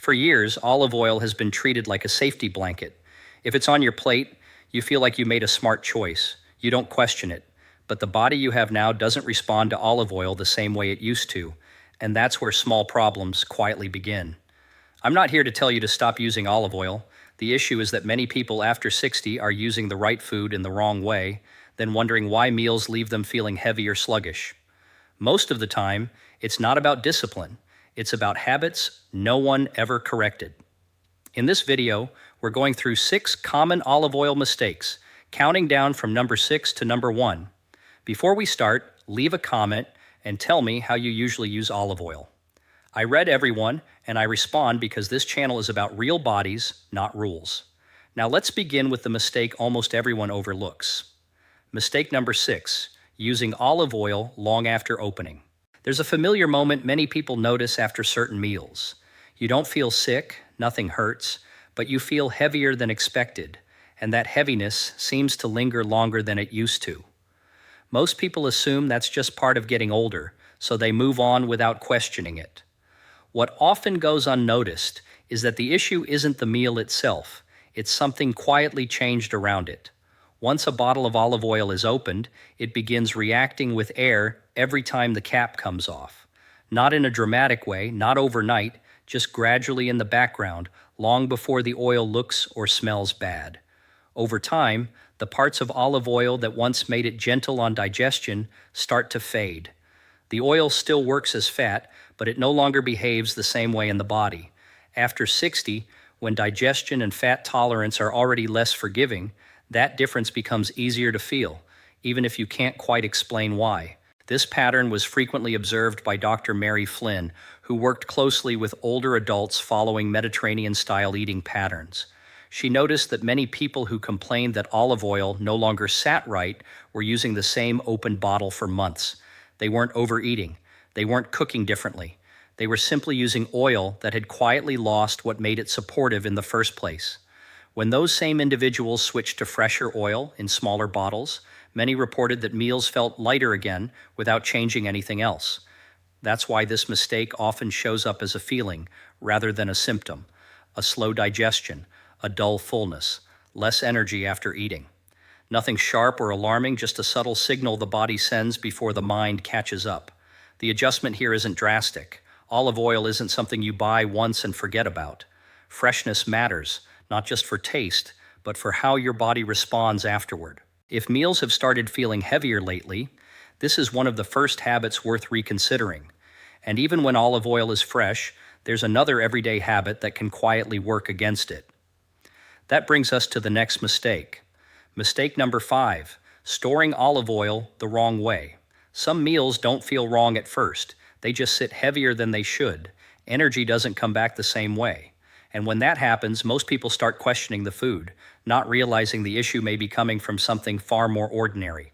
For years, olive oil has been treated like a safety blanket. If it's on your plate, you feel like you made a smart choice. You don't question it. But the body you have now doesn't respond to olive oil the same way it used to, and that's where small problems quietly begin. I'm not here to tell you to stop using olive oil. The issue is that many people after 60 are using the right food in the wrong way, then wondering why meals leave them feeling heavy or sluggish. Most of the time, it's not about discipline. It's about habits no one ever corrected. In this video, we're going through 6 common olive oil mistakes, counting down from number 6 to number 1. Before we start, leave a comment and tell me how you usually use olive oil. I read everyone, and I respond because this channel is about real bodies, not rules. Now let's begin with the mistake almost everyone overlooks. Mistake number 6, using olive oil long after opening. There's a familiar moment many people notice after certain meals. You don't feel sick, nothing hurts, but you feel heavier than expected, and that heaviness seems to linger longer than it used to. Most people assume that's just part of getting older, so they move on without questioning it. What often goes unnoticed is that the issue isn't the meal itself, it's something quietly changed around it. Once a bottle of olive oil is opened, it begins reacting with air every time the cap comes off. Not in a dramatic way, not overnight, just gradually in the background, long before the oil looks or smells bad. Over time, the parts of olive oil that once made it gentle on digestion start to fade. The oil still works as fat, but it no longer behaves the same way in the body. After 60, when digestion and fat tolerance are already less forgiving, that difference becomes easier to feel, even if you can't quite explain why. This pattern was frequently observed by Dr. Mary Flynn, who worked closely with older adults following Mediterranean-style eating patterns. She noticed that many people who complained that olive oil no longer sat right were using the same open bottle for months. They weren't overeating. They weren't cooking differently. They were simply using oil that had quietly lost what made it supportive in the first place. When those same individuals switched to fresher oil in smaller bottles, many reported that meals felt lighter again without changing anything else. That's why this mistake often shows up as a feeling rather than a symptom: a slow digestion, a dull fullness, less energy after eating. Nothing sharp or alarming, just a subtle signal the body sends before the mind catches up. The adjustment here isn't drastic. Olive oil isn't something you buy once and forget about. Freshness matters, not just for taste, but for how your body responds afterward. If meals have started feeling heavier lately, this is one of the first habits worth reconsidering. And even when olive oil is fresh, there's another everyday habit that can quietly work against it. That brings us to the next mistake. Mistake number 5, storing olive oil the wrong way. Some meals don't feel wrong at first. They just sit heavier than they should. Energy doesn't come back the same way. And when that happens, most people start questioning the food, not realizing the issue may be coming from something far more ordinary.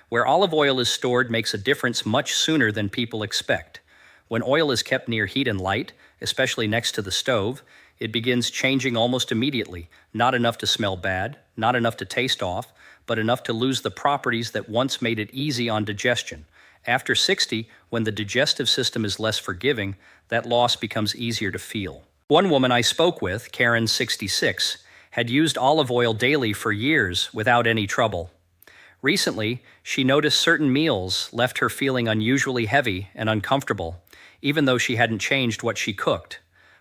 Where olive oil is stored makes a difference much sooner than people expect. When oil is kept near heat and light, especially next to the stove, it begins changing almost immediately. Not enough to smell bad, not enough to taste off, but enough to lose the properties that once made it easy on digestion. After 60, when the digestive system is less forgiving, that loss becomes easier to feel. One woman I spoke with, Karen, 66, had used olive oil daily for years without any trouble. Recently, she noticed certain meals left her feeling unusually heavy and uncomfortable, even though she hadn't changed what she cooked.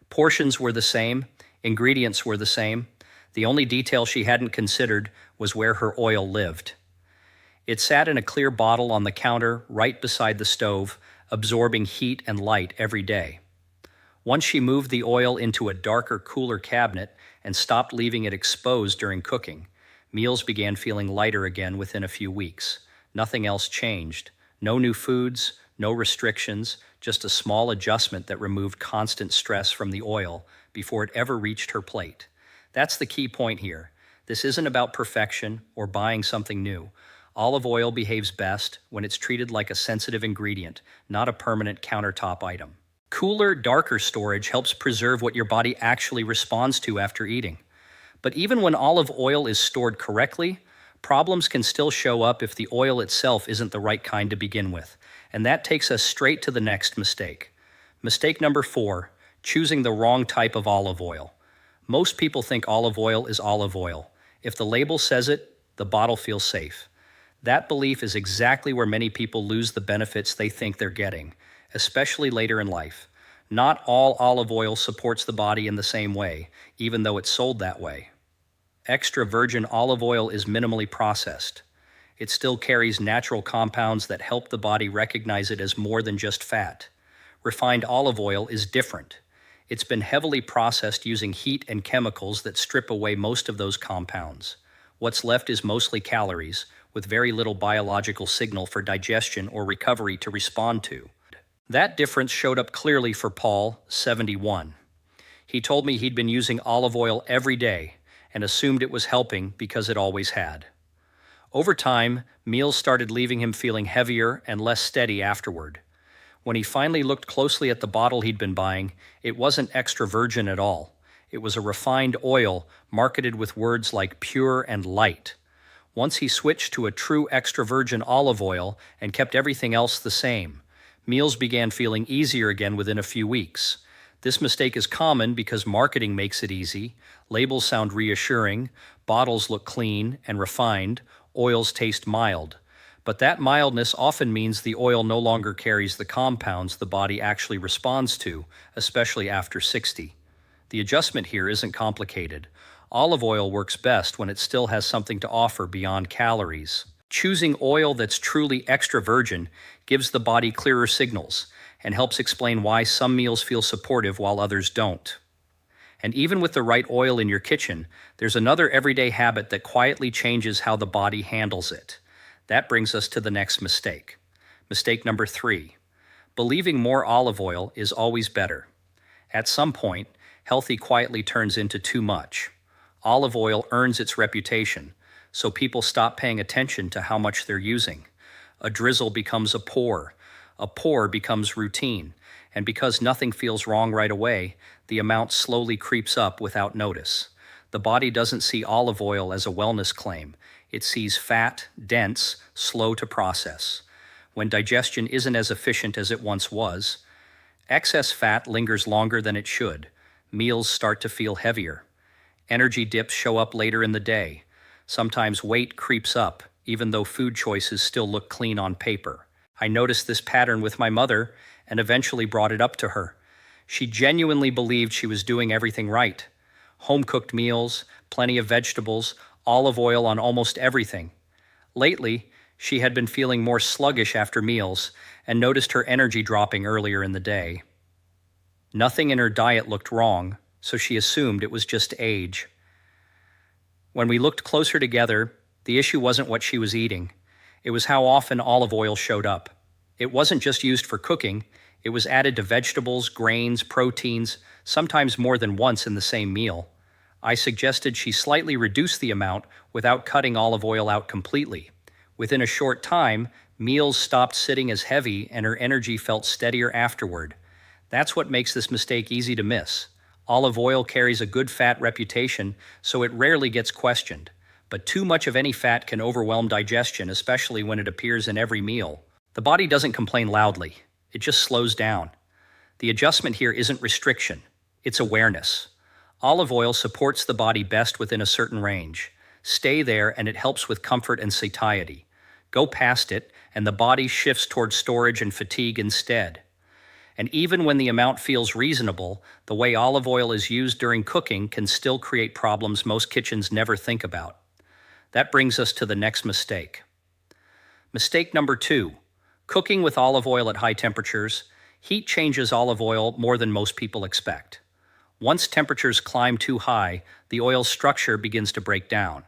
Portions were the same, ingredients were the same. The only detail she hadn't considered was where her oil lived. It sat in a clear bottle on the counter right beside the stove, absorbing heat and light every day. Once she moved the oil into a darker, cooler cabinet and stopped leaving it exposed during cooking, meals began feeling lighter again within a few weeks. Nothing else changed. No new foods, no restrictions, just a small adjustment that removed constant stress from the oil before it ever reached her plate. That's the key point here. This isn't about perfection or buying something new. Olive oil behaves best when it's treated like a sensitive ingredient, not a permanent countertop item. Cooler, darker storage helps preserve what your body actually responds to after eating. But even when olive oil is stored correctly, problems can still show up if the oil itself isn't the right kind to begin with. And that takes us straight to the next mistake. Mistake number 4, Choosing the wrong type of olive oil. Most people think olive oil is olive oil. If the label says it, the bottle feels safe. That belief is exactly where many people lose the benefits they think they're getting, especially later in life. Not all olive oil supports the body in the same way, even though it's sold that way. Extra virgin olive oil is minimally processed. It still carries natural compounds that help the body recognize it as more than just fat. Refined olive oil is different. It's been heavily processed using heat and chemicals that strip away most of those compounds. What's left is mostly calories, with very little biological signal for digestion or recovery to respond to. That difference showed up clearly for Paul, 71. He told me he'd been using olive oil every day and assumed it was helping because it always had. Over time, meals started leaving him feeling heavier and less steady afterward. When he finally looked closely at the bottle he'd been buying, it wasn't extra virgin at all. It was a refined oil marketed with words like pure and light. Once he switched to a true extra virgin olive oil and kept everything else the same, meals began feeling easier again within a few weeks. This mistake is common because marketing makes it easy, labels sound reassuring, bottles look clean and refined, oils taste mild. But that mildness often means the oil no longer carries the compounds the body actually responds to, especially after 60. The adjustment here isn't complicated. Olive oil works best when it still has something to offer beyond calories. Choosing oil that's truly extra virgin gives the body clearer signals and helps explain why some meals feel supportive while others don't. And even with the right oil in your kitchen, there's another everyday habit that quietly changes how the body handles it. That brings us to the next mistake. Mistake number 3. Believing more olive oil is always better. At some point, healthy quietly turns into too much. Olive oil earns its reputation, so people stop paying attention to how much they're using. A drizzle becomes a pour becomes routine, and because nothing feels wrong right away, the amount slowly creeps up without notice. The body doesn't see olive oil as a wellness claim. It sees fat, dense, slow to process. When digestion isn't as efficient as it once was, excess fat lingers longer than it should. Meals start to feel heavier. Energy dips show up later in the day. Sometimes weight creeps up, even though food choices still look clean on paper. I noticed this pattern with my mother and eventually brought it up to her. She genuinely believed she was doing everything right. Home-cooked meals, plenty of vegetables, olive oil on almost everything. Lately, she had been feeling more sluggish after meals and noticed her energy dropping earlier in the day. Nothing in her diet looked wrong, so she assumed it was just age. When we looked closer together, the issue wasn't what she was eating. It was how often olive oil showed up. It wasn't just used for cooking, it was added to vegetables, grains, proteins, sometimes more than once in the same meal. I suggested she slightly reduce the amount without cutting olive oil out completely. Within a short time, meals stopped sitting as heavy and her energy felt steadier afterward. That's what makes this mistake easy to miss. Olive oil carries a good fat reputation, so it rarely gets questioned. But too much of any fat can overwhelm digestion, especially when it appears in every meal. The body doesn't complain loudly. It just slows down. The adjustment here isn't restriction. It's awareness. Olive oil supports the body best within a certain range. Stay there and it helps with comfort and satiety. Go past it and the body shifts towards storage and fatigue instead. And even when the amount feels reasonable, the way olive oil is used during cooking can still create problems most kitchens never think about. That brings us to the next mistake. Mistake number 2, cooking with olive oil at high temperatures. Heat changes olive oil more than most people expect. Once temperatures climb too high, the oil's structure begins to break down.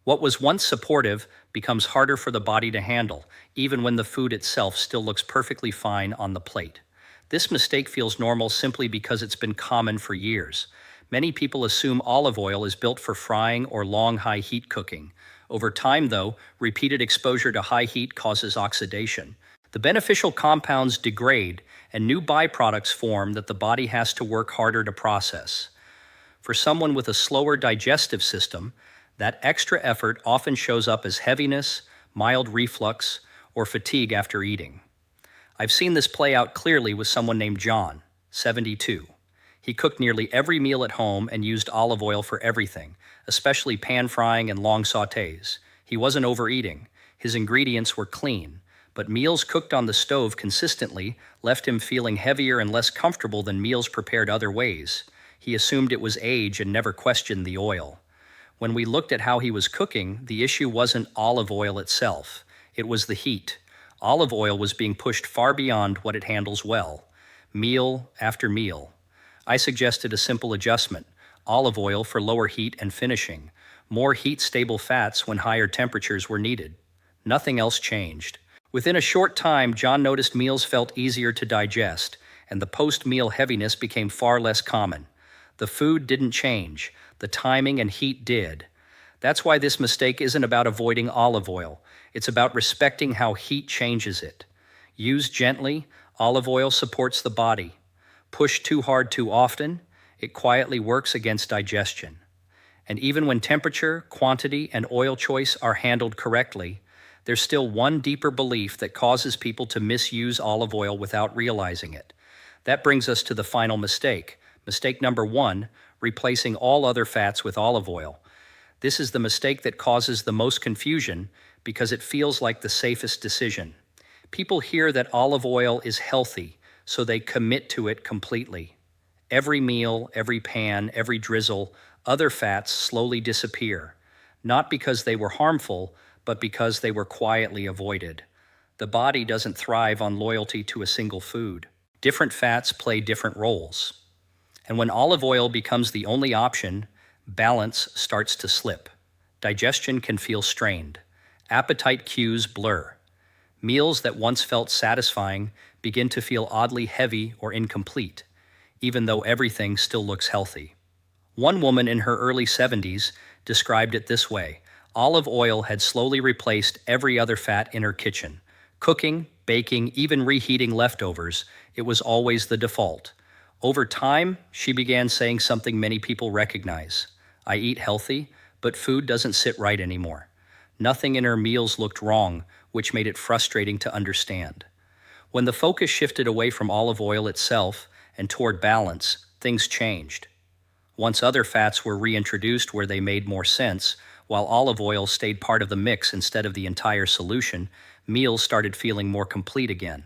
What was once supportive becomes harder for the body to handle, even when the food itself still looks perfectly fine on the plate. This mistake feels normal simply because it's been common for years. Many people assume olive oil is built for frying or long high heat cooking. Over time, though, repeated exposure to high heat causes oxidation. The beneficial compounds degrade and new byproducts form that the body has to work harder to process. For someone with a slower digestive system, that extra effort often shows up as heaviness, mild reflux, or fatigue after eating. I've seen this play out clearly with someone named John, 72. He cooked nearly every meal at home and used olive oil for everything, especially pan frying and long sautés. He wasn't overeating. His ingredients were clean, but meals cooked on the stove consistently left him feeling heavier and less comfortable than meals prepared other ways. He assumed it was age and never questioned the oil. When we looked at how he was cooking, the issue wasn't olive oil itself. It was the heat. Olive oil was being pushed far beyond what it handles well, meal after meal. I suggested a simple adjustment: olive oil for lower heat and finishing, more heat-stable fats when higher temperatures were needed. Nothing else changed. Within a short time, John noticed meals felt easier to digest, and the post-meal heaviness became far less common. The food didn't change, the timing and heat did. That's why this mistake isn't about avoiding olive oil. It's about respecting how heat changes it. Used gently, olive oil supports the body. Pushed too hard too often, it quietly works against digestion. And even when temperature, quantity, and oil choice are handled correctly, there's still one deeper belief that causes people to misuse olive oil without realizing it. That brings us to the final mistake. Mistake number 1, replacing all other fats with olive oil. This is the mistake that causes the most confusion because it feels like the safest decision. People hear that olive oil is healthy, so they commit to it completely. Every meal, every pan, every drizzle, other fats slowly disappear, not because they were harmful, but because they were quietly avoided. The body doesn't thrive on loyalty to a single food. Different fats play different roles. And when olive oil becomes the only option, balance starts to slip. Digestion can feel strained. Appetite cues blur. Meals that once felt satisfying begin to feel oddly heavy or incomplete, even though everything still looks healthy. One woman in her early 70s described it this way: olive oil had slowly replaced every other fat in her kitchen. Cooking, baking, even reheating leftovers, it was always the default. Over time, she began saying something many people recognize: I eat healthy, but food doesn't sit right anymore. Nothing in her meals looked wrong, which made it frustrating to understand. When the focus shifted away from olive oil itself and toward balance, things changed. Once other fats were reintroduced where they made more sense, while olive oil stayed part of the mix instead of the entire solution, meals started feeling more complete again.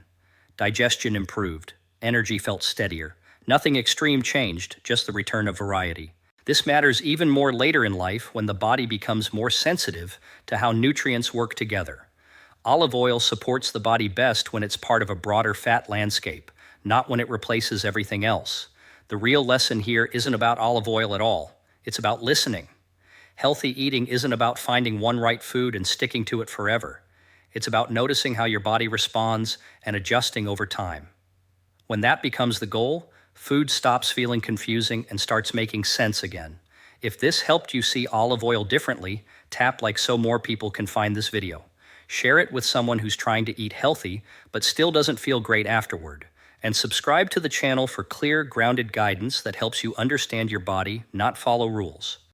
Digestion improved. Energy felt steadier. Nothing extreme changed, just the return of variety. This matters even more later in life when the body becomes more sensitive to how nutrients work together. Olive oil supports the body best when it's part of a broader fat landscape, not when it replaces everything else. The real lesson here isn't about olive oil at all. It's about listening. Healthy eating isn't about finding one right food and sticking to it forever. It's about noticing how your body responds and adjusting over time. When that becomes the goal, food stops feeling confusing and starts making sense again. If this helped you see olive oil differently, tap like so more people can find this video. Share it with someone who's trying to eat healthy but still doesn't feel great afterward. And subscribe to the channel for clear, grounded guidance that helps you understand your body, not follow rules.